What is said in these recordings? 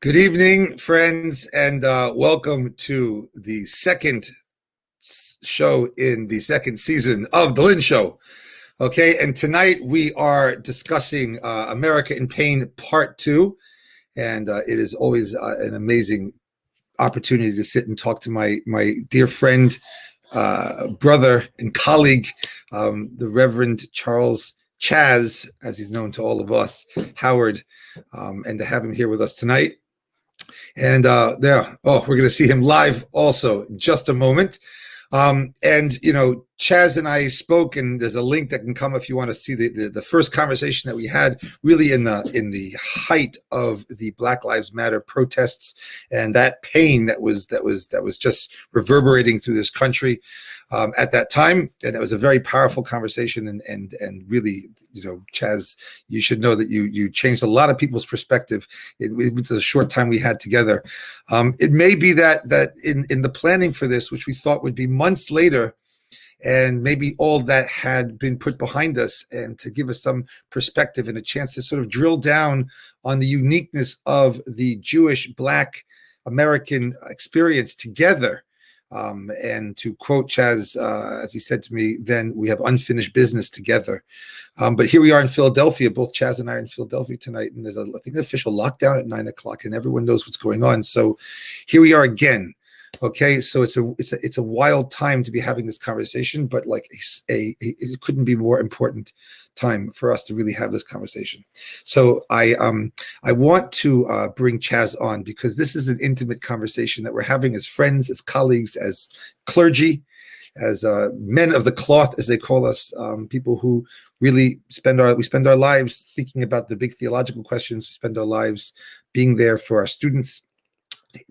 Good evening, friends, and welcome to the second show in the second season of The Lynn Show. Okay, and tonight we are discussing America in Pain Part 2, and it is always an amazing opportunity to sit and talk to my dear friend, brother, and colleague, the Reverend Charles Chaz, as he's known to all of us, Howard, and to have him here with us tonight. And we're going to see him live also in just a moment. Chaz and I spoke, and there's a link that can come if you want to see the first conversation that we had, really in the height of the Black Lives Matter protests and that pain that was just reverberating through this country at that time. And it was a very powerful conversation, and really, Chaz, you should know that you changed a lot of people's perspective with the short time we had together. It may be that in the planning for this, which we thought would be months later, and maybe all that had been put behind us, and to give us some perspective and a chance to sort of drill down on the uniqueness of the Jewish Black American experience together. And to quote Chaz, as he said to me, then we have unfinished business together. But here we are in Philadelphia. Both Chaz and I are in Philadelphia tonight, and there's I think, an official lockdown at 9:00, and everyone knows what's going on. So here we are again. Okay, so it's a wild time to be having this conversation, but like it couldn't be more important time for us to really have this conversation. So I want to bring Chaz on, because this is an intimate conversation that we're having as friends, as colleagues, as clergy, as men of the cloth, as they call us, people who really spend our lives thinking about the big theological questions. We spend our lives being there for our students,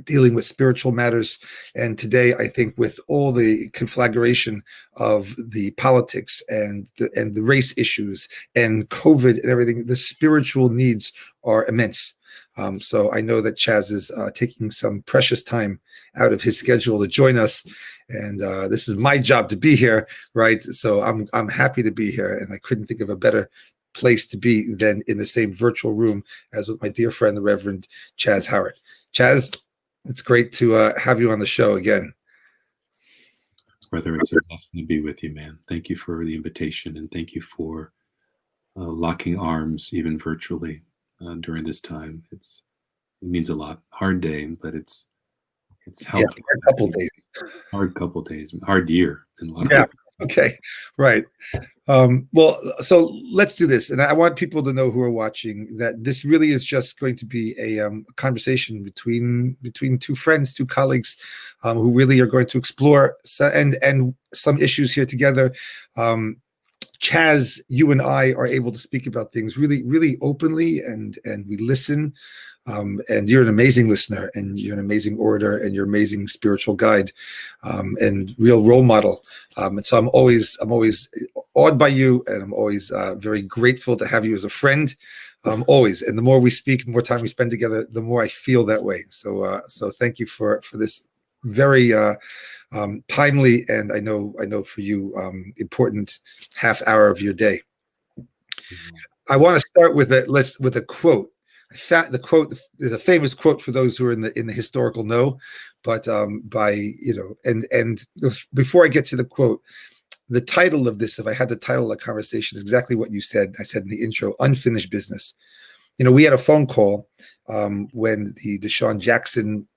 dealing with spiritual matters. And today, I think, with all the conflagration of the politics and the race issues and COVID and everything, the spiritual needs are immense. So I know that Chaz is taking some precious time out of his schedule to join us, and this is my job to be here, right? So I'm happy to be here, and I couldn't think of a better place to be than in the same virtual room as with my dear friend, the Reverend Chaz Howard. Chaz, it's great to have you on the show again. Brother, it's a blessing to be with you, man. Thank you for the invitation, and thank you for locking arms, even virtually, during this time. It means a lot. Hard day, but it's helped. Yeah, hard couple days. Hard year. Yeah. Okay. Right. Well, so let's do this. And I want people to know who are watching that this really is just going to be a conversation between two friends, two colleagues, who really are going to explore and some issues here together. Chaz, you and I are able to speak about things really, really openly, and we listen. And you're an amazing listener, and you're an amazing orator, and you're an amazing spiritual guide, and real role model. And so I'm always awed by you, and I'm always very grateful to have you as a friend, always. And the more we speak, the more time we spend together, the more I feel that way. So thank you for this very timely, and I know for you, important half hour of your day. I want to start with a quote. The quote, there's a famous quote for those who are in the historical know, but before I get to the quote, the title of this, if I had to title a conversation, is exactly what you said. I said in the intro, unfinished business. We had a phone call when the Deshaun Jackson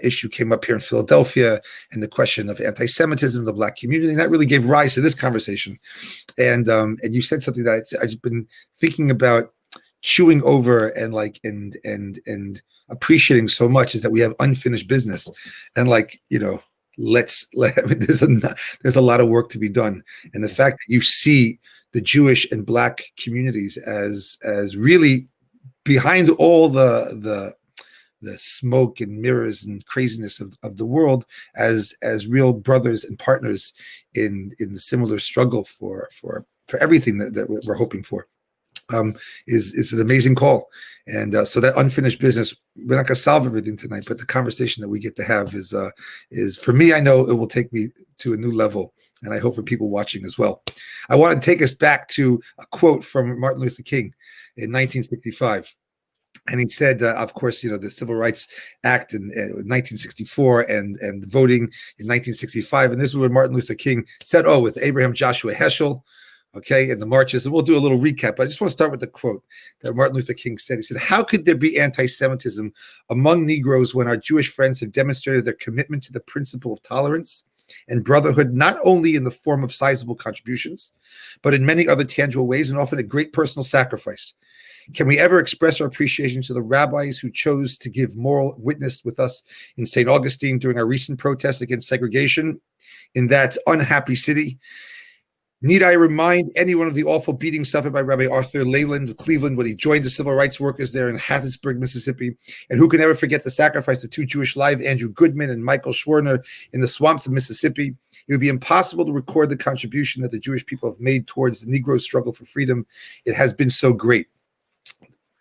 issue came up here in Philadelphia, and the question of anti-Semitism, the Black community, and that really gave rise to this conversation. And you said something that I've just been thinking about, chewing over and appreciating so much, is that we have unfinished business, and there's a lot of work to be done. And the fact that you see the Jewish and Black communities as really behind all the smoke and mirrors and craziness of the world, as real brothers and partners in the similar struggle for everything that we're hoping for. Is an amazing call. And so that unfinished business, we're not going to solve everything tonight, but the conversation that we get to have is for me, I know it will take me to a new level, and I hope for people watching as well. I want to take us back to a quote from Martin Luther King in 1965. And he said, of course, the Civil Rights Act in 1964 and voting in 1965. And this is what Martin Luther King said, with Abraham Joshua Heschel, okay, and the marches. And we'll do a little recap. But I just want to start with the quote that Martin Luther King said. He said, "How could there be anti-Semitism among Negroes when our Jewish friends have demonstrated their commitment to the principle of tolerance and brotherhood, not only in the form of sizable contributions, but in many other tangible ways, and often at great personal sacrifice? Can we ever express our appreciation to the rabbis who chose to give moral witness with us in St. Augustine during our recent protests against segregation in that unhappy city? Need I remind anyone of the awful beating suffered by Rabbi Arthur Leyland of Cleveland when he joined the civil rights workers there in Hattiesburg, Mississippi? And who can ever forget the sacrifice of two Jewish lives, Andrew Goodman and Michael Schwerner, in the swamps of Mississippi? It would be impossible to record the contribution that the Jewish people have made towards the Negro struggle for freedom. It has been so great."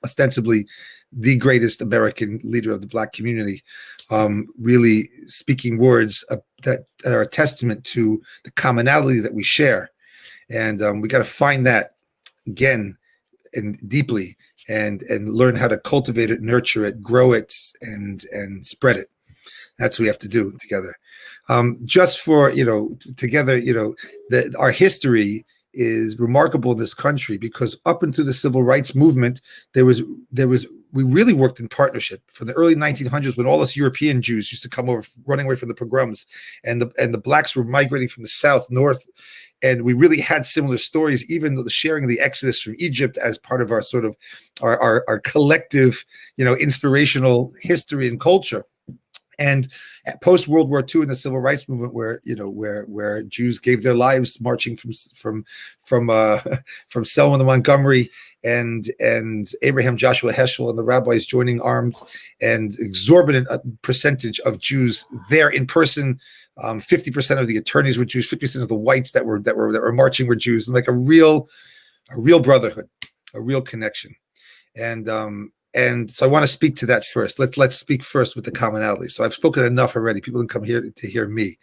Ostensibly the greatest American leader of the Black community, really speaking words that are a testament to the commonality that we share. And we got to find that again and deeply and learn how to cultivate it, nurture it, grow it, and spread it. That's what we have to do together. Just for, together, our history is remarkable in this country because up until the civil rights movement, we really worked in partnership from the early 1900s when all us European Jews used to come over, running away from the pogroms, and the blacks were migrating from the south north, and we really had similar stories. Even though the sharing of the Exodus from Egypt as part of our sort of our collective, inspirational history and culture. And post World War II in the civil rights movement, where Jews gave their lives marching from Selma to Montgomery, and Abraham Joshua Heschel and the rabbis joining arms, and exorbitant percentage of Jews there in person. 50% of the attorneys were Jews. 50% of the whites that were marching were Jews, and like a real brotherhood, a real connection. And so I want to speak to that first. Let's speak first with the commonality. So I've spoken enough already. People can come here to hear me,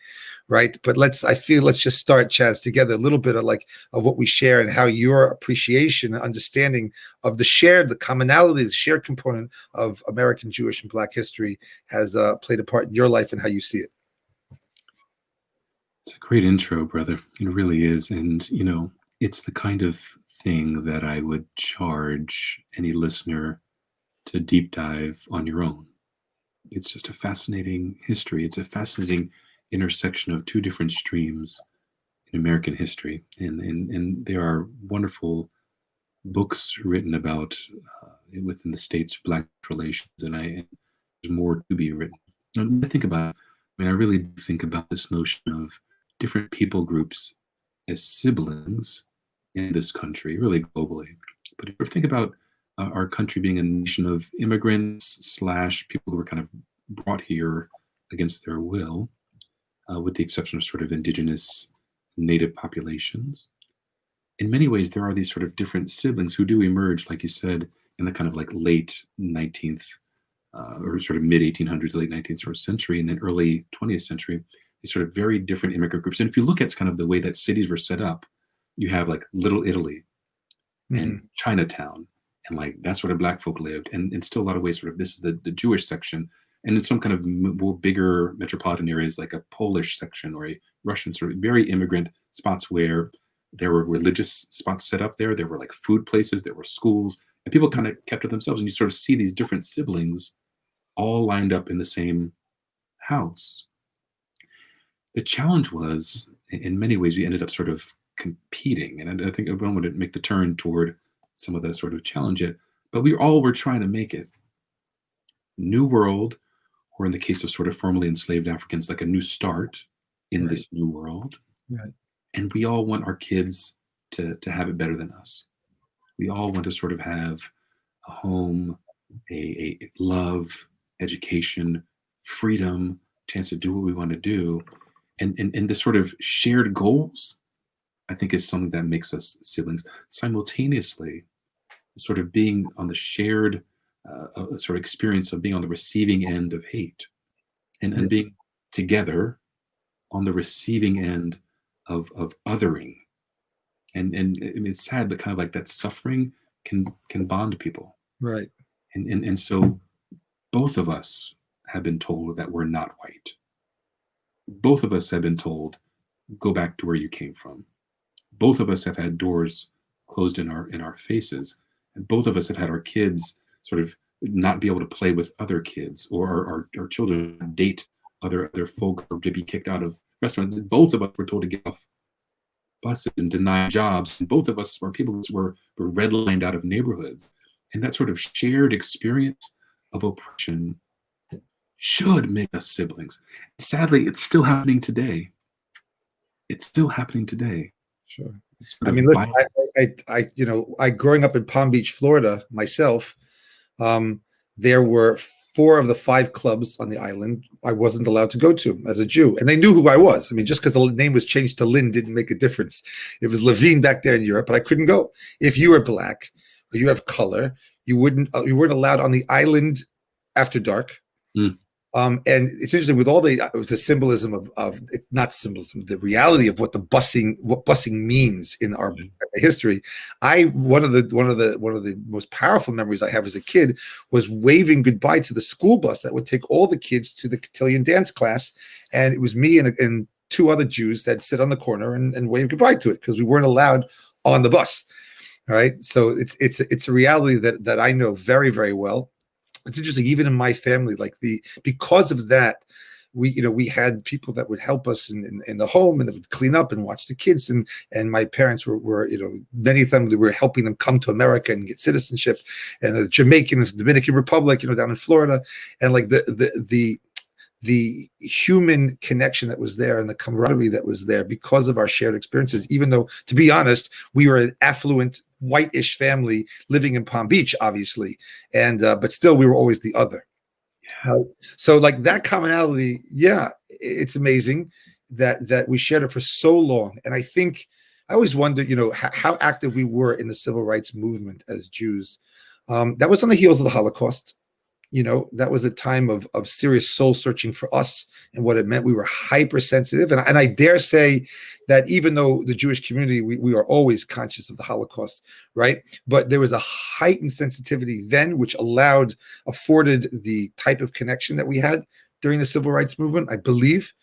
right? But let's just start, Chaz, together a little bit of what we share and how your appreciation and understanding of the commonality, the shared component of American Jewish and Black history has played a part in your life and how you see it. It's a great intro, brother. It really is. And, it's the kind of thing that I would charge any listener to deep dive on your own. It's just a fascinating history. It's a fascinating intersection of two different streams in American history. And there are wonderful books written about within the states, Black relations, and there's more to be written. And I really think about this notion of different people groups as siblings in this country, really globally. But if you think about our country being a nation of immigrants / people who were kind of brought here against their will, with the exception of sort of indigenous native populations. In many ways, there are these sort of different siblings who do emerge, like you said, in the kind of like late 19th or sort of mid 1800s, late 19th century, and then early 20th century, these sort of very different immigrant groups. And if you look at kind of the way that cities were set up, you have like Little Italy and Chinatown. And like that's where the Black folk lived, and in still a lot of ways, sort of this is the Jewish section, and in some kind of more bigger metropolitan areas, like a Polish section or a Russian, sort of very immigrant spots where there were religious spots set up there. There were like food places, there were schools, and people kind of kept to themselves. And you sort of see these different siblings all lined up in the same house. The challenge was, in many ways, we ended up sort of competing, and I think I wanted to make the turn toward some of that sort of challenge it, but we all were trying to make it. New world, or in the case of sort of formerly enslaved Africans, like a new start in this new world. Right. And we all want our kids to have it better than us. We all want to sort of have a home, a love, education, freedom, chance to do what we want to do. And the sort of shared goals, I think, is something that makes us siblings. Simultaneously, sort of being on the shared sort of experience of being on the receiving end of hate, and being together on the receiving end of othering. And it's sad, but kind of like that suffering can bond people. Right. And so both of us have been told that we're not white. Both of us have been told, go back to where you came from. Both of us have had doors closed in our faces. And both of us have had our kids sort of not be able to play with other kids, or our children date other folk, or to be kicked out of restaurants. Both of us were told to get off buses and deny jobs. And both of us, or people were redlined out of neighborhoods. And that sort of shared experience of oppression should make us siblings. Sadly, it's still happening today. It's still happening today. Sure. I mean, listen, I growing up in Palm Beach, Florida, myself, there were 4 of the 5 clubs on the island I wasn't allowed to go to as a Jew, and they knew who I was. I mean, just because the name was changed to Lynn didn't make a difference. It was Levine back there in Europe, but I couldn't go. If you were black or you have color, you weren't allowed on the island after dark. Mm. And it's interesting with all the symbolism of not symbolism, the reality of what busing means in our history. One of the most powerful memories I have as a kid was waving goodbye to the school bus that would take all the kids to the cotillion dance class, and it was me and 2 other Jews that sit on the corner and wave goodbye to it because we weren't allowed on the bus. All right, so it's a reality that I know very, very well. It's interesting, even in my family, because of that, we had people that would help us in the home and would clean up and watch the kids, and my parents were many of them, they were helping them come to America and get citizenship, and the Jamaican, Dominican Republic, down in Florida, and like the human connection that was there and the camaraderie that was there because of our shared experiences, even though, to be honest, we were an affluent white-ish family living in Palm Beach, obviously, and but still we were always the other. So like that commonality, yeah, it's amazing that we shared it for so long. And I think I always wondered, how active we were in the civil rights movement as Jews. That was on the heels of the Holocaust. That was a time of serious soul searching for us and what it meant. We were hypersensitive. And I dare say that even though the Jewish community, we are always conscious of the Holocaust, right? But there was a heightened sensitivity then, which afforded the type of connection that we had during the civil rights movement, I believe,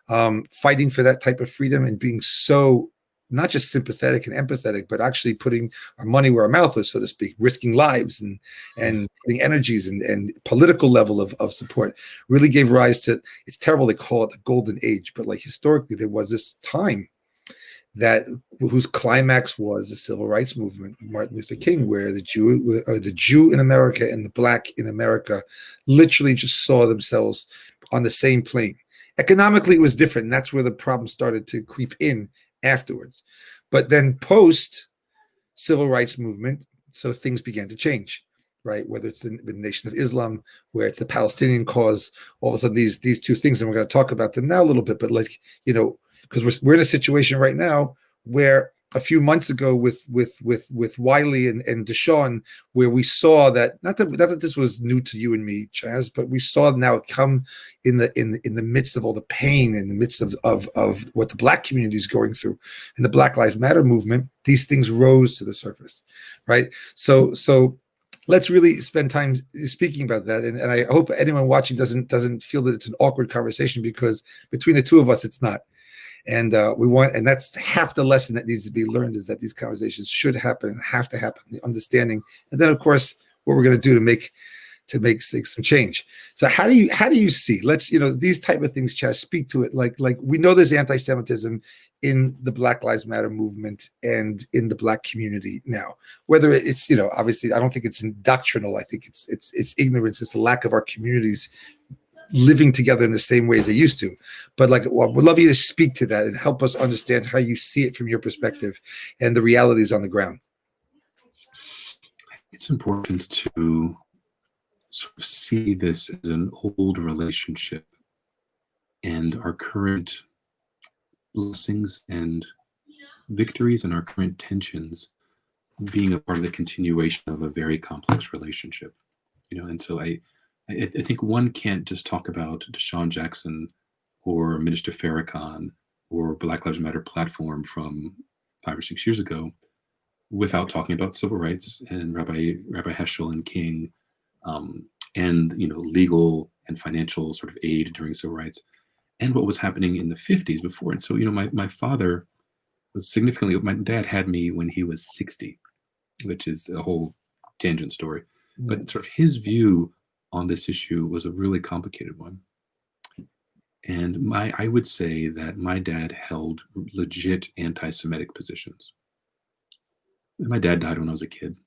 fighting for that type of freedom and being so not just sympathetic and empathetic, but actually putting our money where our mouth is, so to speak, risking lives and putting energies and political level of support really gave rise to, it's terrible to call it the golden age, but like historically there was this time whose climax was the civil rights movement with Martin Luther King, where the Jew in America and the black in America literally just saw themselves on the same plane. Economically, it was different, and that's where the problem started to creep in afterwards. But then post civil rights movement, so things began to change, right? Whether it's the Nation of Islam, where it's the Palestinian cause, all of a sudden these 2 things, and we're going to talk about them now a little bit, but because we're in a situation right now where a few months ago with Wiley and Deshaun, where we saw that not that this was new to you and me, Chaz, but we saw now come in the midst of all the pain, in the midst of what the black community is going through, and the Black Lives Matter movement, these things rose to the surface, right? So let's really spend time speaking about that, and I hope anyone watching doesn't feel that it's an awkward conversation, because between the 2 of us, it's not. And and that's half the lesson that needs to be learned, is that these conversations should happen and have to happen, the understanding, and then of course what we're going to do to make some change. So how do you see, let's, these type of things, Chaz, speak to it. Like we know there's anti-Semitism in the Black Lives Matter movement and in the black community now, whether it's, obviously I don't think it's doctrinal. I think it's ignorance. It's the lack of our communities living together in the same way as they used to. But we'd love you to speak to that and help us understand how you see it from your perspective and the realities on the ground. It's important to sort of see this as an old relationship, and our current blessings and victories and our current tensions being a part of the continuation of a very complex relationship. And so I think one can't just talk about Deshaun Jackson or Minister Farrakhan or Black Lives Matter platform from 5 or 6 years ago without talking about civil rights and Rabbi Heschel and King and legal and financial sort of aid during civil rights, and what was happening in the 50s before. And so my father was significantly. My dad had me when he was 60, which is a whole tangent story. But sort of his view on this issue was a really complicated one. And I would say that my dad held legit anti-Semitic positions. My dad died when I was a kid.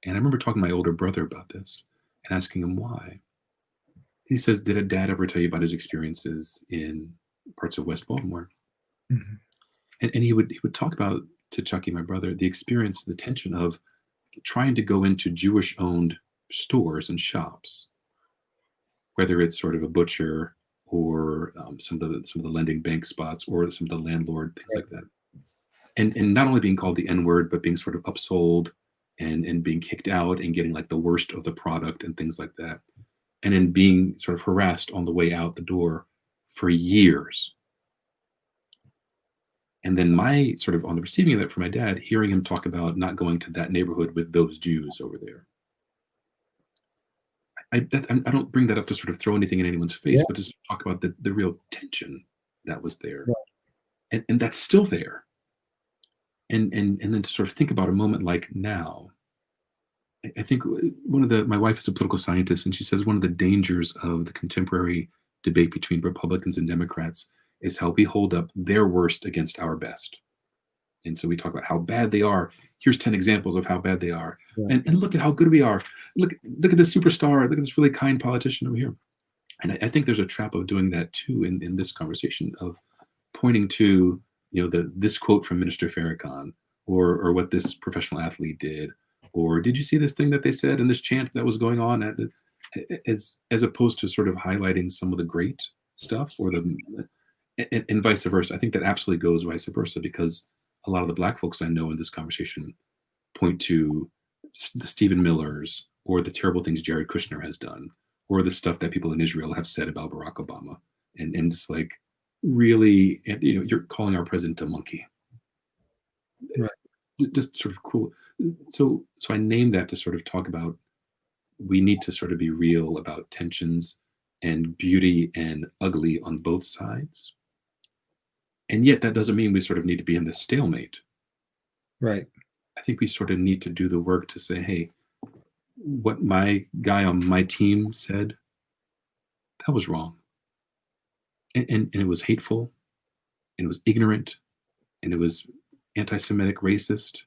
And I remember talking to my older brother about this and asking him why. He says, did a dad ever tell you about his experiences in parts of West Baltimore? Mm-hmm. And he would talk about, to Chucky, my brother, the experience, the tension of trying to go into Jewish-owned stores and shops, whether it's sort of a butcher or some of the lending bank spots or some of the landlord, things like that. And not only being called the N-word, but being sort of upsold and being kicked out and getting like the worst of the product and things like that. And then being sort of harassed on the way out the door for years. And then my sort of on the receiving of that from my dad, hearing him talk about not going to that neighborhood with those Jews over there. I don't bring that up to sort of throw anything in anyone's face, but to talk about the real tension that was there. And that's still there. And then to sort of think about a moment like now, I think my wife is a political scientist, and she says one of the dangers of the contemporary debate between Republicans and Democrats is how we hold up their worst against our best. And so we talk about how bad they are. Here's 10 examples of how bad they are. Yeah. And look at how good we are. Look at this superstar. Look at this really kind politician over here. And I think there's a trap of doing that too in this conversation, of pointing to this quote from Minister Farrakhan, or what this professional athlete did, or did you see this thing that they said in this chant that was going on as opposed to sort of highlighting some of the great stuff, or and vice versa. I think that absolutely goes vice versa, because a lot of the Black folks I know in this conversation point to the Stephen Millers, or the terrible things Jared Kushner has done, or the stuff that people in Israel have said about Barack Obama, and just like, really, you're calling our president a monkey. Right. Just sort of cool. So I named that to sort of talk about, we need to sort of be real about tensions and beauty and ugly on both sides. And yet that doesn't mean we sort of need to be in this stalemate. Right. I think we sort of need to do the work to say, hey, what my guy on my team said, that was wrong. And it was hateful, and it was ignorant, and it was anti-Semitic, racist.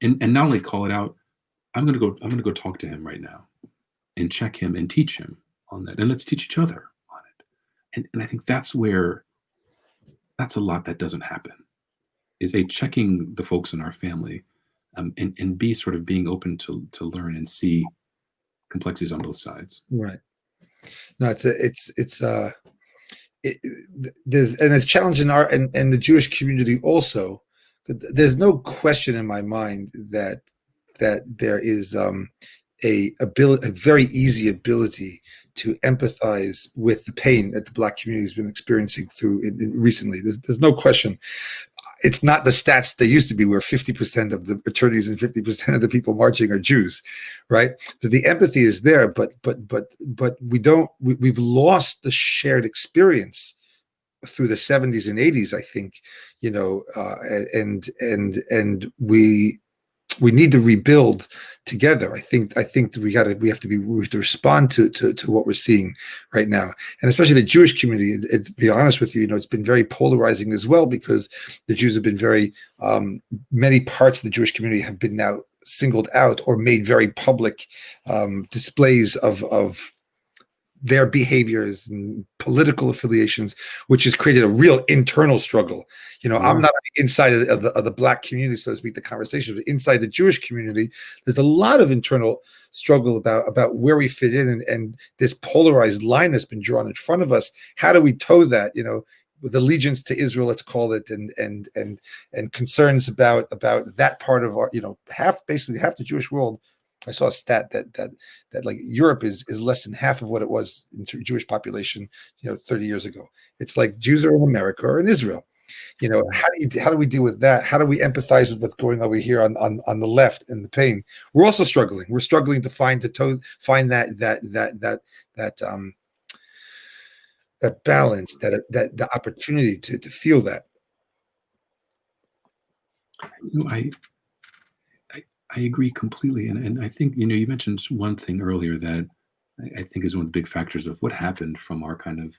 And not only call it out, I'm gonna go talk to him right now and check him and teach him on that. And let's teach each other on it. And I think that's a lot that doesn't happen, is checking the folks in our family, and be sort of being open to learn and see complexities on both sides. Right. No, there's challenge in our and the Jewish community also. There's no question in my mind that there is a very easy ability to empathize with the pain that the Black community has been experiencing recently. There's no question. It's not the stats they used to be, where 50% of the attorneys and 50% of the people marching are Jews, right? But the empathy is there, but we've lost the shared experience through the 70s and 80s, I think, and we need to rebuild together. I think we have to respond to what we're seeing right now, and especially the Jewish community. To be honest with you, it's been very polarizing as well, because the Jews have been very many parts of the Jewish community have been now singled out or made very public displays of their behaviors and political affiliations, which has created a real internal struggle. I'm not on the inside of the Black community, so to speak, the conversation, but inside the Jewish community, there's a lot of internal struggle about where we fit in, and this polarized line that's been drawn in front of us. How do we toe that? With allegiance to Israel, let's call it, and concerns about that part of our, basically half the Jewish world. I saw a stat that like Europe is less than half of what it was in Jewish population, 30 years ago. It's like Jews are in America or in Israel. How do we deal with that? How do we empathize with what's going over here on the left and the pain? We're also struggling. We're struggling to find that balance, that the opportunity to feel that. I agree completely, and I think you mentioned one thing earlier that I think is one of the big factors of what happened from our kind of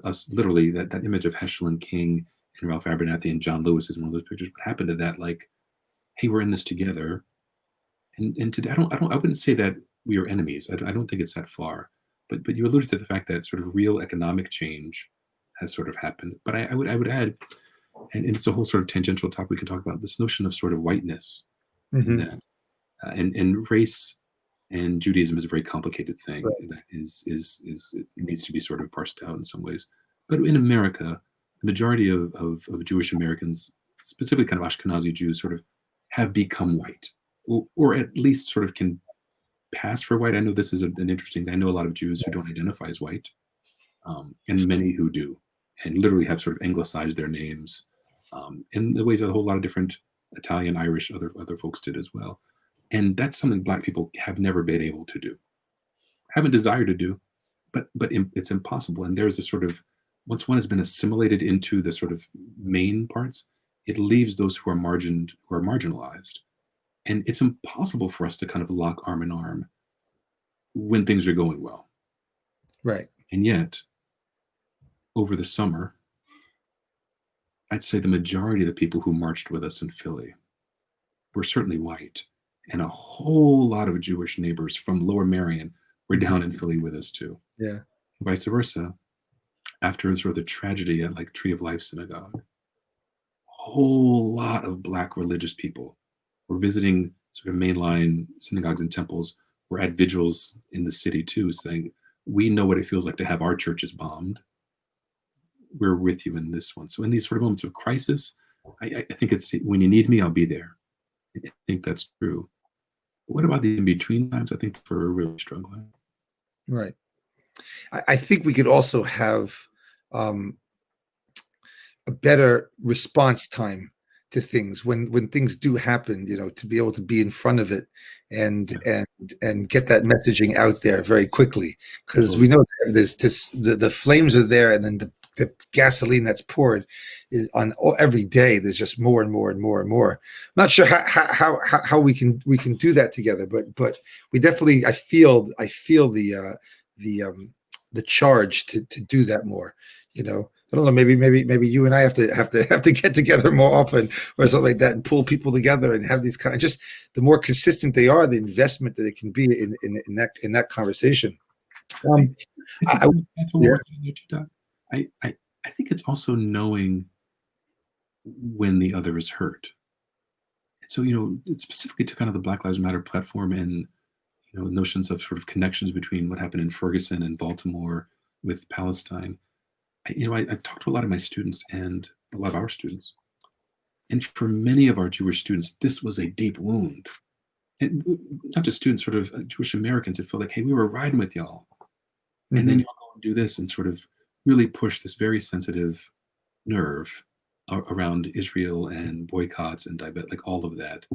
us literally that image of Heschel and King and Ralph Abernathy and John Lewis is one of those pictures. What happened to that? Like, hey, we're in this together, and today I wouldn't say that we are enemies. I don't think it's that far, but you alluded to the fact that sort of real economic change has sort of happened. But I would add, and it's a whole sort of tangential topic we can talk about, this notion of sort of whiteness. Mm-hmm. That and race and Judaism is a very complicated thing Right. that it needs to be sort of parsed out in some ways. But in America, the majority of Jewish Americans, specifically kind of Ashkenazi Jews, sort of have become white, or at least sort of can pass for white. I know this is an interesting thing. I know a lot of Jews who don't identify as white, and many who do, and literally have sort of anglicized their names in the ways that a whole lot of different Italian, Irish, other folks did as well. And that's something Black people have never been able to do, haven't desired to do, but it's impossible. And there's a sort of, once one has been assimilated into the sort of main parts, it leaves those who are marginalized. And it's impossible for us to kind of lock arm in arm when things are going well. Right. And yet, over the summer, I'd say the majority of the people who marched with us in Philly were certainly white. And a whole lot of Jewish neighbors from Lower Merion were down in Philly with us too. Yeah. Vice versa, after sort of the tragedy at like Tree of Life Synagogue, a whole lot of Black religious people were visiting sort of mainline synagogues and temples, were at vigils in the city too, saying, we know what it feels like to have our churches bombed. We're with you in this one. So in these sort of moments of crisis, I think it's, when you need me, I'll be there. I think that's true. What about the in-between times? I think we're really struggling. Right. I think we could also have a better response time to things when things do happen, to be able to be in front of it and get that messaging out there very quickly, because we know there's the flames are there, and then the gasoline that's poured is on every day. There's just more and more and more and more. I'm not sure how we can do that together, but we definitely, I feel the charge to do that more. I don't know. Maybe you and I have to get together more often, or something like that, and pull people together and have these kind of, just the more consistent they are, the investment that it can be in that conversation. I think it's also knowing when the other is hurt. And so, specifically to kind of the Black Lives Matter platform and, notions of sort of connections between what happened in Ferguson and Baltimore with Palestine. I talked to a lot of my students and a lot of our students. And for many of our Jewish students, this was a deep wound. And not just students, sort of Jewish Americans, it felt like, hey, we were riding with y'all. And then y'all go and do this and sort of really push this very sensitive nerve around Israel and boycotts and like all of that.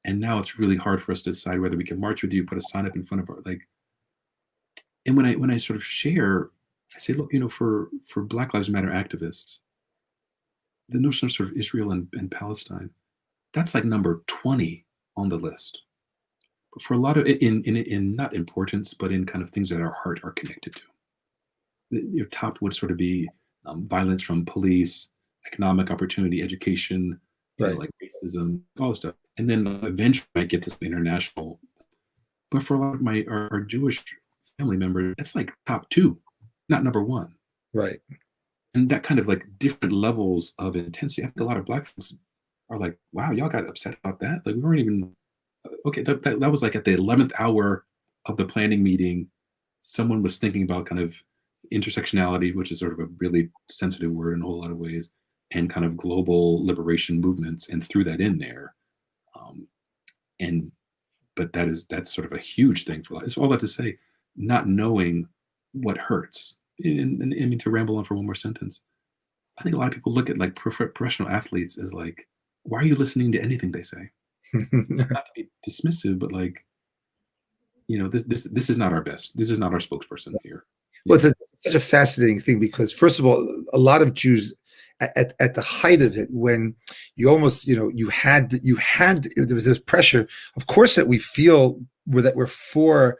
And now it's really hard for us to decide whether we can march with you, put a sign up in front of our, like. And when I sort of share, I say, look, for Black Lives Matter activists, the notion of sort of Israel and Palestine, that's like number 20 on the list. But for a lot of in not importance, but in kind of things that our heart are connected to. Your top would sort of be violence from police, economic opportunity, education, right. Like racism, all this stuff. And then eventually I get this international. But for a lot of our Jewish family members, that's like top 2, not number 1. Right. And that kind of like different levels of intensity. I think a lot of Black folks are like, wow, y'all got upset about that? Like, we weren't even, okay, that was like at the 11th hour of the planning meeting, someone was thinking about kind of intersectionality, which is sort of a really sensitive word in a whole lot of ways, and kind of global liberation movements, and threw that in there. But that's sort of a huge thing for life. It's all that to say, not knowing what hurts. And I mean, to ramble on for one more sentence, I think a lot of people look at like professional athletes as like, why are you listening to anything they say? Not to be dismissive, but like, this is not our best. This is not our spokesperson here. Well, it's such a fascinating thing because, first of all, a lot of Jews at the height of it, when you almost, you had there was this pressure, of course, that we feel that we're for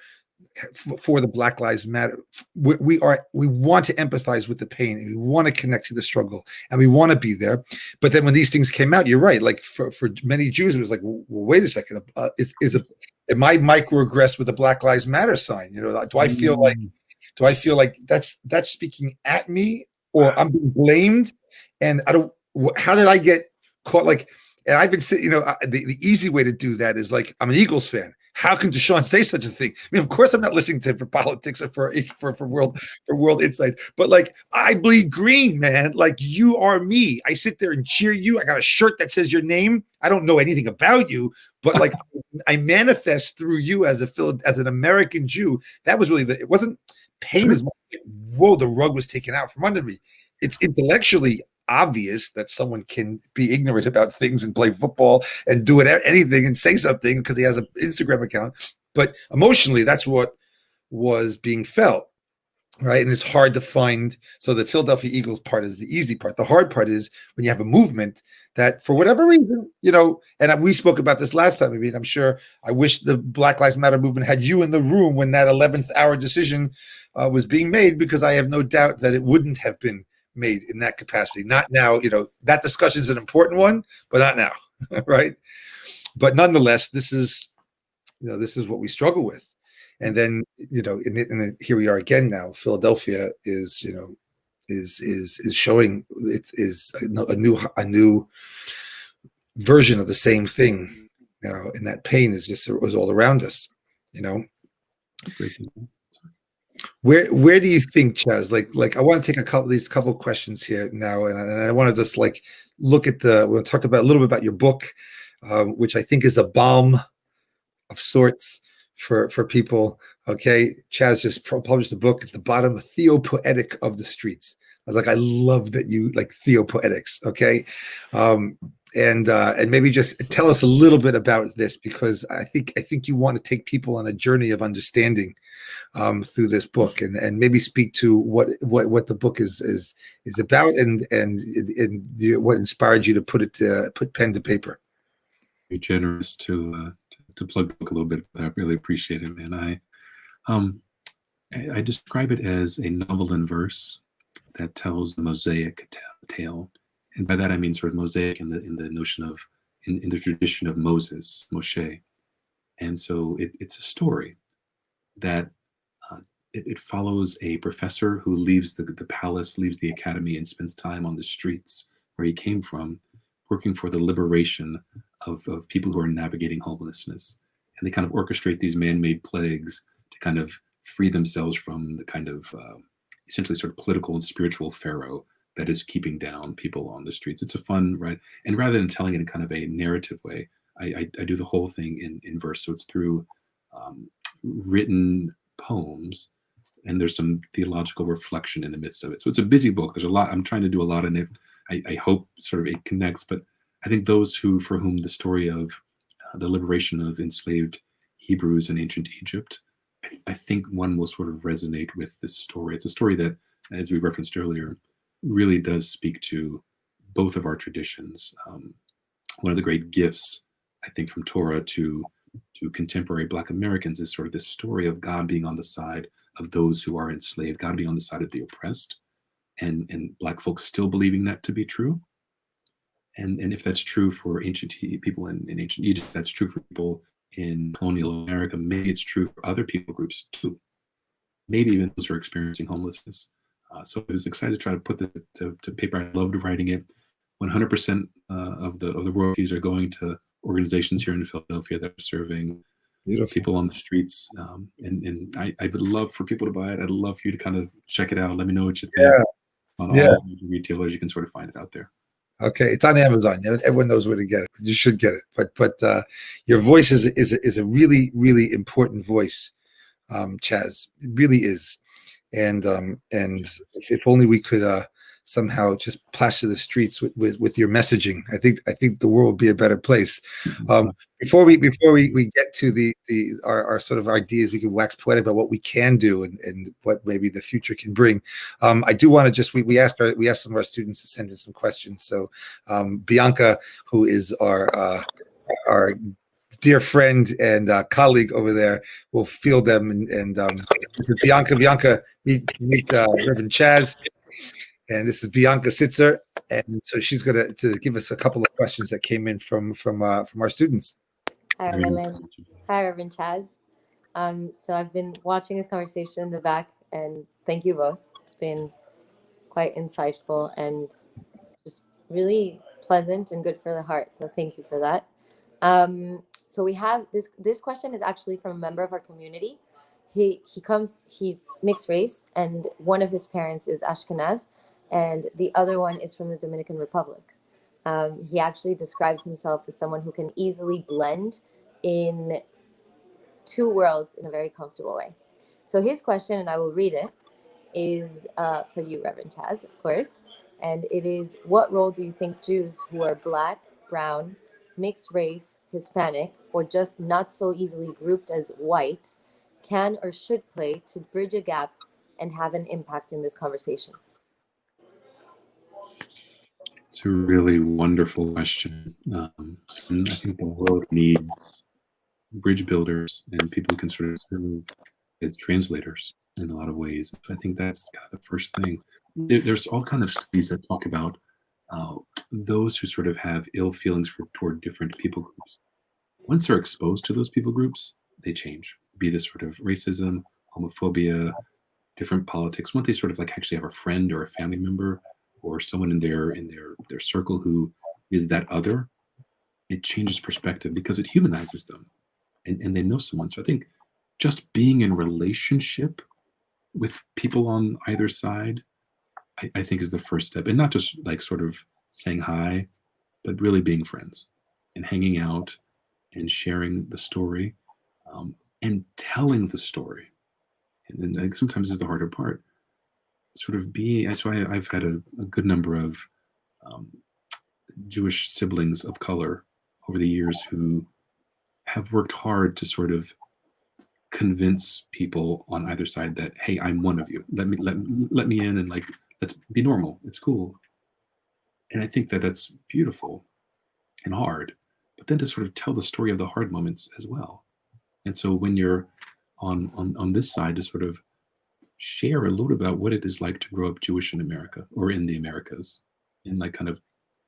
the Black Lives Matter. We want to empathize with the pain, and we want to connect to the struggle, and we want to be there. But then when these things came out, you're right. Like for many Jews, it was like, well, wait a second, am I microaggressed with the Black Lives Matter sign? Do I feel like that's speaking at me, or I'm being blamed? And I don't. How did I get caught? Like, and I've been saying, the easy way to do that is like, I'm an Eagles fan. How can Deshaun say such a thing? I mean, of course, I'm not listening to him for politics or for world insights, but like, I bleed green, man. Like, you are me. I sit there and cheer you. I got a shirt that says your name. I don't know anything about you, but like, I manifest through you as an American Jew. That was really it wasn't pain as much. Whoa, the rug was taken out from under me. It's intellectually obvious that someone can be ignorant about things and play football and do anything and say something because he has an Instagram account. But emotionally, that's what was being felt, right? And it's hard to find. So the Philadelphia Eagles part is the easy part. The hard part is when you have a movement that, for whatever reason, and we spoke about this last time. I mean, I'm sure I wish the Black Lives Matter movement had you in the room when that 11th hour decision was being made, because I have no doubt that it wouldn't have been made in that capacity. Not now. That discussion is an important one, but not now. Right. But nonetheless, this is what we struggle with. And then, and here we are again now. Philadelphia is showing it is a new version of the same thing now, and that pain is all around us. Where do you think, Chaz? Like I want to take a couple questions here now, and I want to just like look at we'll talk about a little bit about your book, which I think is a balm of sorts for people. Okay, Chaz just published a book at the bottom, Theopoetic of the Streets. I love that you like theopoetics. Okay, and maybe just tell us a little bit about this, because I think you want to take people on a journey of understanding through this book, and maybe speak to what the book is about, and what inspired you to put pen to paper. You're generous to plug the book a little bit. I really appreciate it, man. I describe it as a novel in verse that tells a mosaic tale, and by that I mean sort of mosaic in the notion of in the tradition of Moshe, and so it's a story that it follows a professor who leaves the palace, leaves the academy, and spends time on the streets where he came from, working for the liberation of people who are navigating homelessness. And they kind of orchestrate these man-made plagues to kind of free themselves from the kind of essentially sort of political and spiritual pharaoh that is keeping down people on the streets. It's a fun, right? And rather than telling it in kind of a narrative way, I do the whole thing in verse. So it's through written poems, and there's some theological reflection in the midst of it. So it's a busy book. There's a lot. I'm trying to do a lot in it. I hope sort of it connects, but I think those for whom the story of the liberation of enslaved Hebrews in ancient Egypt, I think one will sort of resonate with this story. It's a story that, as we referenced earlier, really does speak to both of our traditions. One of the great gifts, I think, from Torah to contemporary Black Americans is sort of this story of God being on the side of those who are enslaved, God being on the side of the oppressed, and Black folks still believing that to be true. And if that's true for ancient people in ancient Egypt, that's true for people in colonial America, maybe it's true for other people groups too. Maybe even those who are experiencing homelessness. So I was excited to try to put this to paper. I loved writing it. 100% of the royalties are going to organizations here in Philadelphia that are serving people on the streets. And I would love for people to buy it. I'd love for you to kind of check it out. Let me know what you think. On all major retailers, you can sort of find it out there. Okay, it's on Amazon. Everyone knows where to get it. You should get it. But your voice is a really, really important voice, Chaz. It really is. And if only we could somehow just plaster the streets with your messaging. I think the world will be a better place. Before we get to our sort of ideas, we can wax poetic about what we can do and what maybe the future can bring. I do want to just we asked some of our students to send in some questions. So Bianca, who is our dear friend and colleague over there, will field them. And this is Bianca. Bianca, meet Reverend Chaz, and this is Bianca Sitzer. And so she's going to give us a couple of questions that came in from our students. Hi, Lynn. Hi, Reverend Chaz. So I've been watching this conversation in the back, and thank you both. It's been quite insightful and just really pleasant and good for the heart. So thank you for that. So we have this question is actually from a member of our community. He's mixed race, and one of his parents is Ashkenaz, and the other one is from the Dominican Republic. He actually describes himself as someone who can easily blend in two worlds in a very comfortable way. So his question, and I will read it, is for you, Reverend Chaz, of course. And it is, what role do you think Jews who are Black, brown, mixed race, Hispanic, or just not so easily grouped as white can or should play to bridge a gap and have an impact in this conversation? It's a really wonderful question. And I think the world needs bridge builders and people who can sort of serve as translators in a lot of ways. I think that's kind of the first thing. There's all kind of studies that talk about those who sort of have ill feelings toward different people groups. Once they're exposed to those people groups, they change. Be this sort of racism, homophobia, different politics. Once they sort of like actually have a friend or a family member or someone in their circle who is that other, it changes perspective because it humanizes them, and they know someone. So I think just being in relationship with people on either side, I think is the first step, and not just like sort of saying hi, but really being friends and hanging out and sharing the story and telling the story. And like sometimes is the harder part. Sort of being, that's why I've had a good number of Jewish siblings of color over the years who have worked hard to sort of convince people on either side that, hey, I'm one of you. Let me in, and like, let's be normal. It's cool. And I think that that's beautiful and hard, but then to sort of tell the story of the hard moments as well. And so when you're on this side, to sort of share a little about what it is like to grow up Jewish in America or in the Americas, and like kind of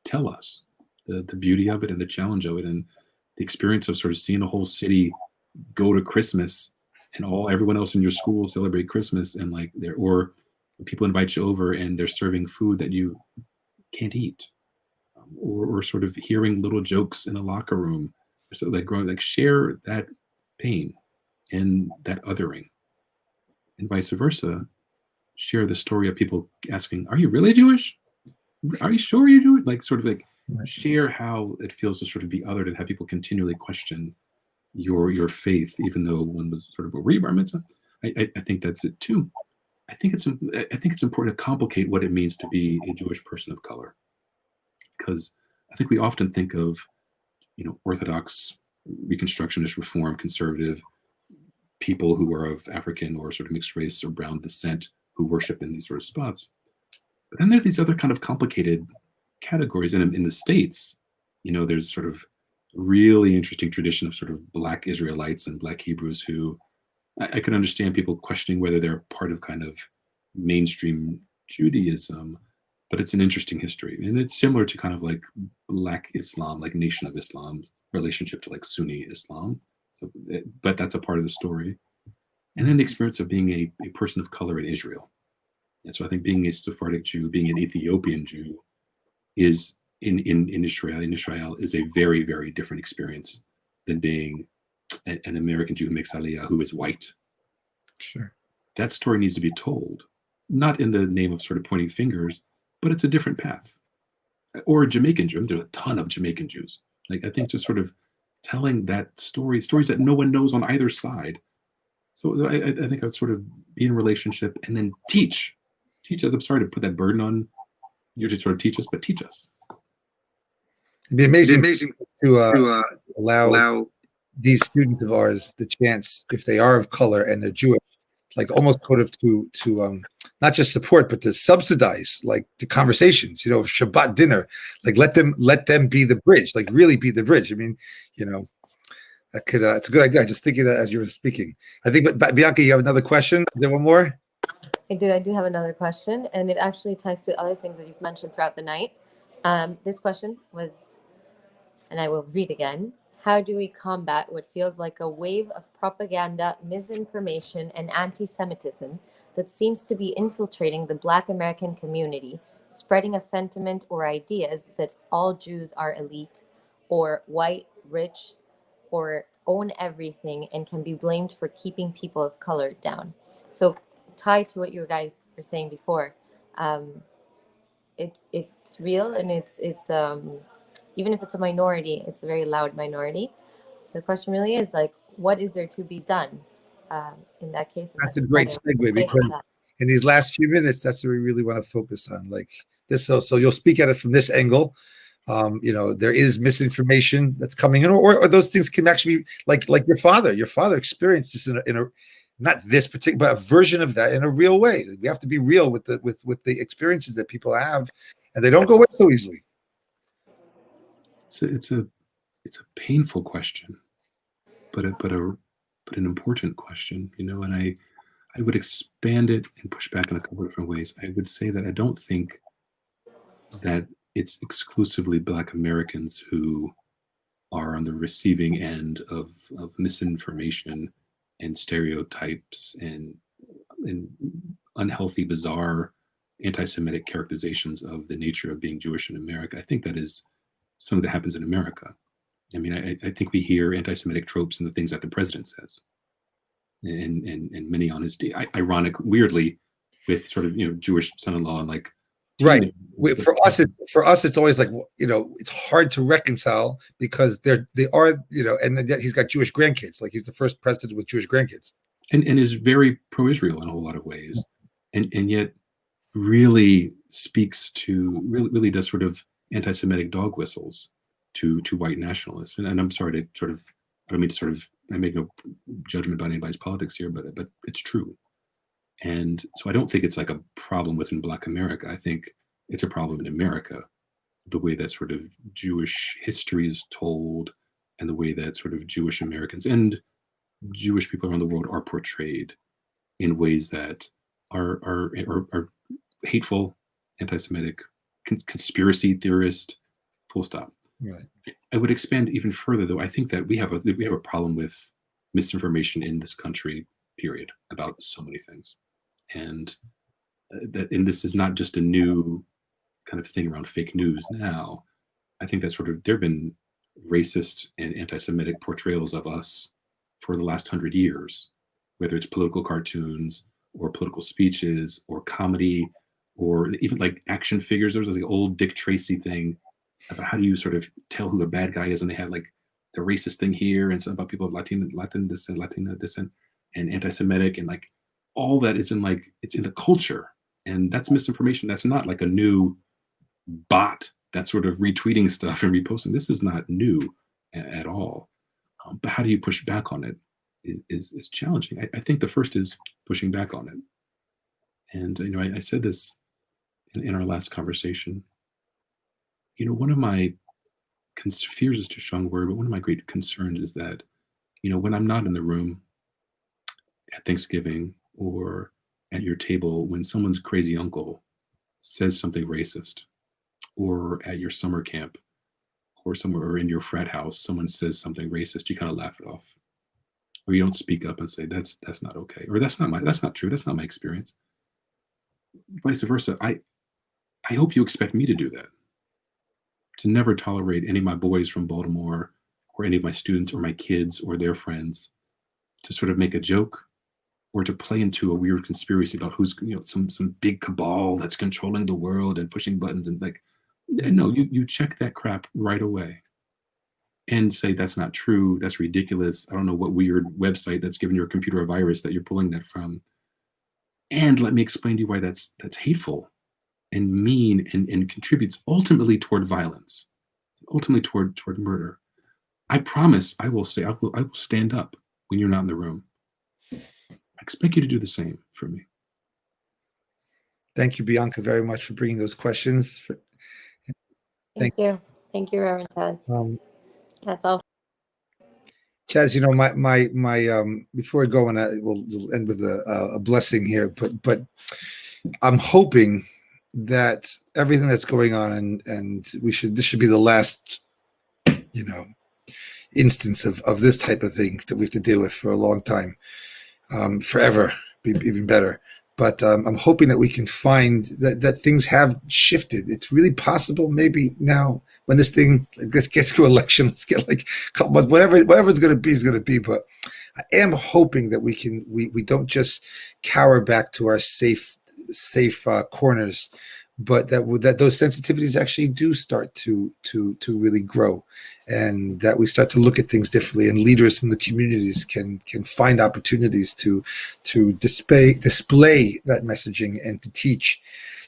tell us the beauty of it and the challenge of it and the experience of sort of seeing a whole city go to Christmas and everyone else in your school celebrate Christmas, and like or people invite you over and they're serving food that you can't eat, or sort of hearing little jokes in a locker room, so like growing, like share that pain and that othering, and vice versa. Share the story of people asking, "Are you really Jewish? Are you sure you're Jewish?" Like sort of like share how it feels to sort of be othered and have people continually question your faith, even though one was sort of a bar mitzvah. I think that's it too. I think it's important to complicate what it means to be a Jewish person of color, because I think we often think of, Orthodox, Reconstructionist, Reform, conservative people who are of African or sort of mixed race or brown descent who worship in these sort of spots. But then there are these other kind of complicated categories. And in the States, there's sort of really interesting tradition of sort of Black Israelites and Black Hebrews who I could understand people questioning whether they're part of kind of mainstream Judaism, but it's an interesting history. And it's similar to kind of like Black Islam, like Nation of Islam's relationship to like Sunni Islam. So, but that's a part of the story. And then the experience of being a person of color in Israel. And so I think being a Sephardic Jew, being an Ethiopian Jew is in Israel is a very, very different experience than being an American Jew who makes Aliyah, who is white. Sure. That story needs to be told, not in the name of sort of pointing fingers, but it's a different path. Or a Jamaican Jew. There's a ton of Jamaican Jews. Like, I think just sort of telling that stories that no one knows on either side. So I think I would sort of be in a relationship and then teach. I'm sorry to put that burden on You're just sort of teach us, but teach us. It'd be amazing to allow these students of ours the chance, if they are of color and they're Jewish, like almost sort of to not just support, but to subsidize like the conversations, Shabbat dinner, like let them be the bridge, like really be the bridge. I mean, that could, it's a good idea. Just thinking that as you were speaking, I think, but Bianca, you have another question? Is there one more? I do have another question, and it actually ties to other things that you've mentioned throughout the night. This question was, and I will read again. How do we combat what feels like a wave of propaganda, misinformation, and anti-Semitism that seems to be infiltrating the Black American community, spreading a sentiment or ideas that all Jews are elite or white, rich, or own everything and can be blamed for keeping people of color down? So tied to what you guys were saying before, it's real, and it's even if it's a minority, it's a very loud minority. The question really is like, what is there to be done in that case? That's a great segue, because in these last few minutes, that's what we really want to focus on. Like this, so you'll speak at it from this angle. There is misinformation that's coming in, or those things can actually be like your father. Your father experienced this in a not this particular, but a version of that in a real way. We have to be real with the experiences that people have, and they don't go away so easily. It's a painful question, but an important question, and I would expand it and push back in a couple of different ways. I would say that I don't think that it's exclusively Black Americans who are on the receiving end of misinformation and stereotypes and unhealthy, bizarre, anti-Semitic characterizations of the nature of being Jewish in America. I think that is something that happens in America. I mean, I think we hear anti-Semitic tropes in the things that the president says, and many on his ironic, weirdly, with sort of Jewish son-in-law and like. Right. For us, it's always like, it's hard to reconcile because they are, and then he's got Jewish grandkids. Like he's the first president with Jewish grandkids, and is very pro-Israel in a whole lot of ways, and yet really speaks to really does sort of anti-Semitic dog whistles to white nationalists. And I'm sorry to sort of, I don't mean to sort of, I make no judgment about anybody's politics here, but it's true. And so I don't think it's like a problem within Black America. I think it's a problem in America, the way that sort of Jewish history is told and the way that sort of Jewish Americans and Jewish people around the world are portrayed in ways that are hateful, anti-Semitic, conspiracy theorist, full stop. Right. I would expand even further, though. I think that we have a problem with misinformation in this country, period, about so many things. And this is not just a new kind of thing around fake news now. I think that sort of there have been racist and anti-Semitic portrayals of us for the last 100 years, whether it's political cartoons or political speeches or comedy or even like action figures. There was like old Dick Tracy thing about how do you sort of tell who a bad guy is, and they had like the racist thing here and something about people of Latin descent, Latina descent, and anti-Semitic, and like all that is in like it's in the culture, and that's misinformation. That's not like a new bot that's sort of retweeting stuff and reposting. This is not new at all. But how do you push back on it is challenging. I think the first is pushing back on it. And I said this in our last conversation. One of my fears is too strong a word, but one of my great concerns is that, when I'm not in the room at Thanksgiving or at your table, when someone's crazy uncle says something racist, or at your summer camp or somewhere or in your frat house, someone says something racist, you kind of laugh it off, or you don't speak up and say that's not okay, or that's not true, that's not my experience. Vice versa. I hope you expect me to do that, to never tolerate any of my boys from Baltimore or any of my students or my kids or their friends to sort of make a joke or to play into a weird conspiracy about who's some big cabal that's controlling the world and pushing buttons, and like, no, you check that crap right away and say that's not true, that's ridiculous, I don't know what weird website that's giving your computer a virus that you're pulling that from, and let me explain to you why that's hateful and mean and contributes ultimately toward violence, ultimately toward murder, I promise I will stand up when you're not in the room. I expect you to do the same for me. Thank you, Bianca, very much for bringing those questions. Thank you. Thank you, Reverend Chaz. That's all. Chaz, you know, my before I go, and we'll end with a blessing here, but I'm hoping that everything that's going on, and this should be the last, you know, instance of this type of thing that we have to deal with for a long time, forever, be even better. But I'm hoping that we can find that things have shifted. It's really possible. Maybe now, when this thing gets to election, let's get like a couple months, whatever it's going to be is going to be. But I am hoping that we don't just cower back to our safe corners, but that those sensitivities actually do start to really grow, and that we start to look at things differently, and leaders in the communities can find opportunities to display that messaging and to teach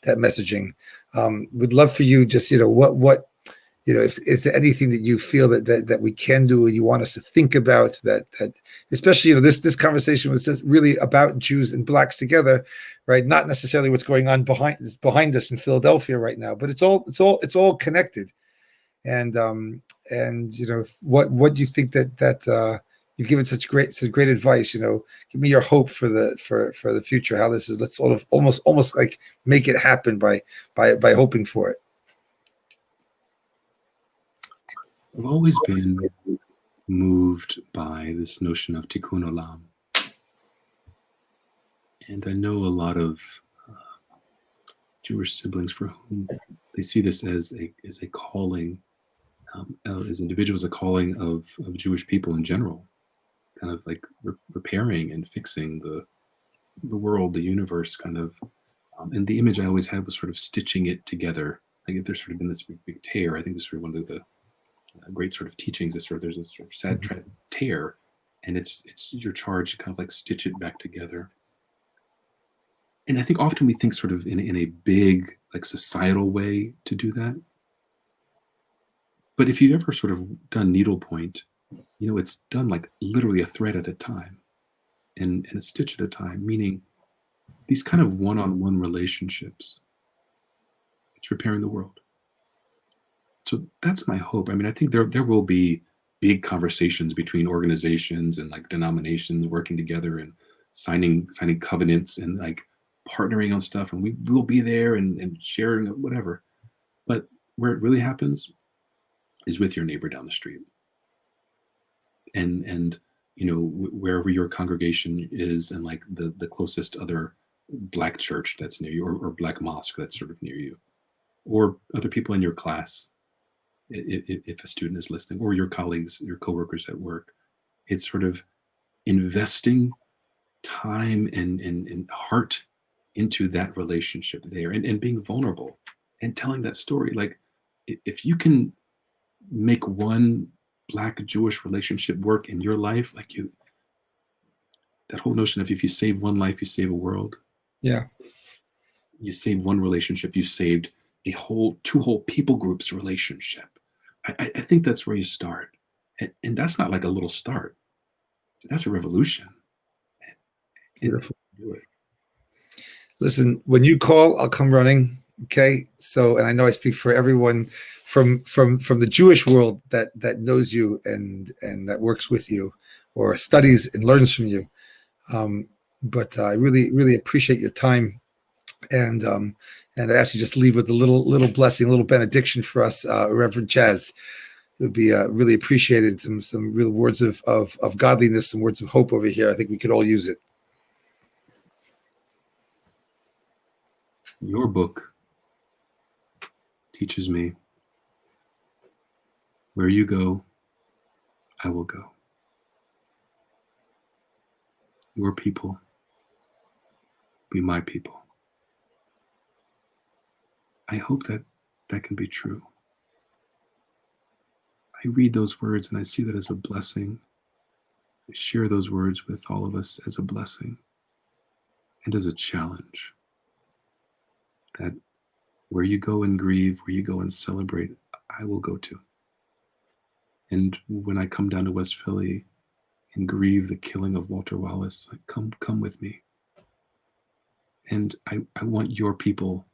that messaging. Would love for you, just, you know, what you know, if is there anything that you feel that we can do, or you want us to think about, that especially, you know, this conversation was just really about Jews and Blacks together, right? Not necessarily what's going on behind us in Philadelphia right now, but it's all connected. And you know, what do you think that you've given such great advice? You know, give me your hope for the future. How this is, let's sort of almost like make it happen by hoping for it. I've always been moved by this notion of tikkun olam, and I know a lot of Jewish siblings for whom they see this as a calling, as individuals, a calling of Jewish people in general, kind of like repairing and fixing the world, the universe, kind of. And the image I always had was sort of stitching it together. Like if there's sort of been this big tear, I think this is sort of one of the great sort of teachings is there's this sort of sad tear, and it's your charge to kind of like stitch it back together. And I think often we think sort of in a big, like, societal way to do that. But if you've ever sort of done needlepoint, you know, it's done like literally a thread at a time and a stitch at a time, meaning these kind of one-on-one relationships, it's repairing the world. So that's my hope. I mean, I think there will be big conversations between organizations and like denominations working together and signing covenants and like partnering on stuff, and we will be there and sharing whatever. But where it really happens is with your neighbor down the street, and you know, wherever your congregation is, and like the closest other Black church that's near you, or Black mosque that's sort of near you, or other people in your class, if a student is listening, or your colleagues, your coworkers at work. It's sort of investing time and heart into that relationship there, and being vulnerable and telling that story. Like, if you can make one Black Jewish relationship work in your life, like that whole notion of if you save one life, you save a world. Yeah. You save one relationship, you saved two whole people groups relationship. I think that's where you start. And that's not like a little start. That's a revolution. Beautiful. Listen, when you call, I'll come running. Okay. So, and I know I speak for everyone from the Jewish world that knows you and that works with you or studies and learns from you. But I really, really appreciate your time. And I ask you just leave with a little blessing, a little benediction for us, Reverend Chaz. It would be really appreciated. Some real words of godliness, some words of hope over here. I think we could all use it. Your book teaches me, where you go, I will go. Your people be my people. I hope that can be true. I read those words and I see that as a blessing. I share those words with all of us as a blessing and as a challenge. That Where you go and grieve, where you go and celebrate, I will go to. And when I come down to West Philly and grieve the killing of Walter Wallace, like, come with me. And I want your people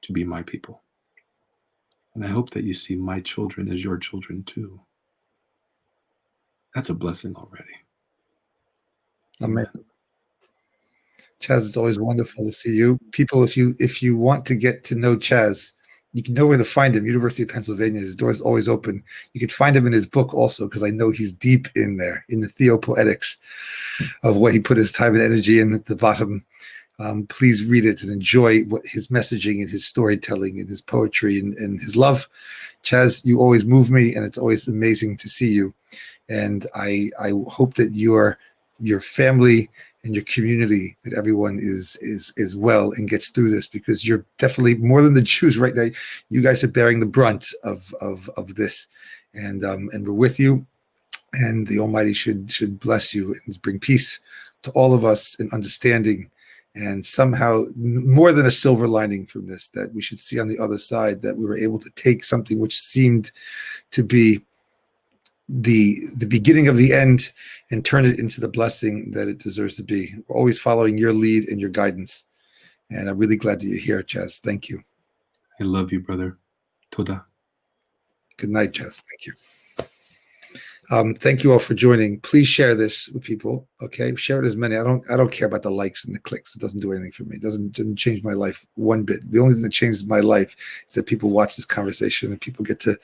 to be my people. And I hope that you see my children as your children too. That's a blessing already. Amen. Chaz, it's always wonderful to see you. People, if you want to get to know Chaz, you can know where to find him. University of Pennsylvania, his door is always open. You can find him in his book also, because I know he's deep in there, in the theopoetics of what he put his time and energy in at the bottom. Please read it and enjoy what his messaging and his storytelling and his poetry and his love. Chaz, you always move me, and it's always amazing to see you. And I hope that your family and your community, that everyone is well and gets through this, because you're definitely more than the Jews right now. You guys are bearing the brunt of this, and we're with you. And the Almighty should bless you and bring peace to all of us and understanding. And somehow, more than a silver lining from this, that we should see on the other side, that we were able to take something which seemed to be the beginning of the end and turn it into the blessing that it deserves to be. We're always following your lead and your guidance. And I'm really glad that you're here, Chaz. Thank you. I love you, brother. Toda. Good night, Chaz. Thank you. Thank you all for joining. Please share this with people. Okay, share it as many. I don't care about the likes and the clicks. It doesn't do anything for me. It doesn't change my life one bit. The only thing that changes my life is that people watch this conversation and people get to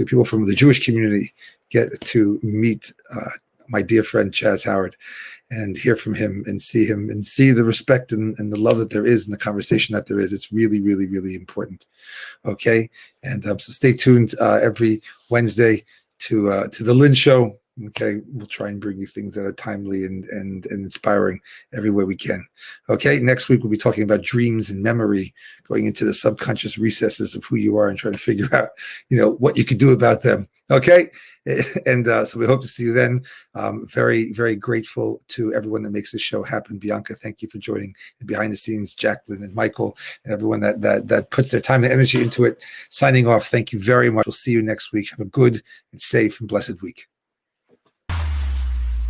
people from the Jewish community get to meet my dear friend Chaz Howard and hear from him and see the respect and the love that there is in the conversation that there is. It's really, really, really important. Okay, and so stay tuned every Wednesday to the Lynn Show. Okay, we'll try and bring you things that are timely and inspiring every way we can. Okay, next week we'll be talking about dreams and memory, going into the subconscious recesses of who you are and trying to figure out, what you can do about them. Okay, and so we hope to see you then. Very, very grateful to everyone that makes this show happen. Bianca, thank you for joining. And behind the scenes, Jacqueline and Michael and everyone that puts their time and energy into it. Signing off. Thank you very much. We'll see you next week. Have a good and safe and blessed week.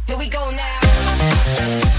Here we go now.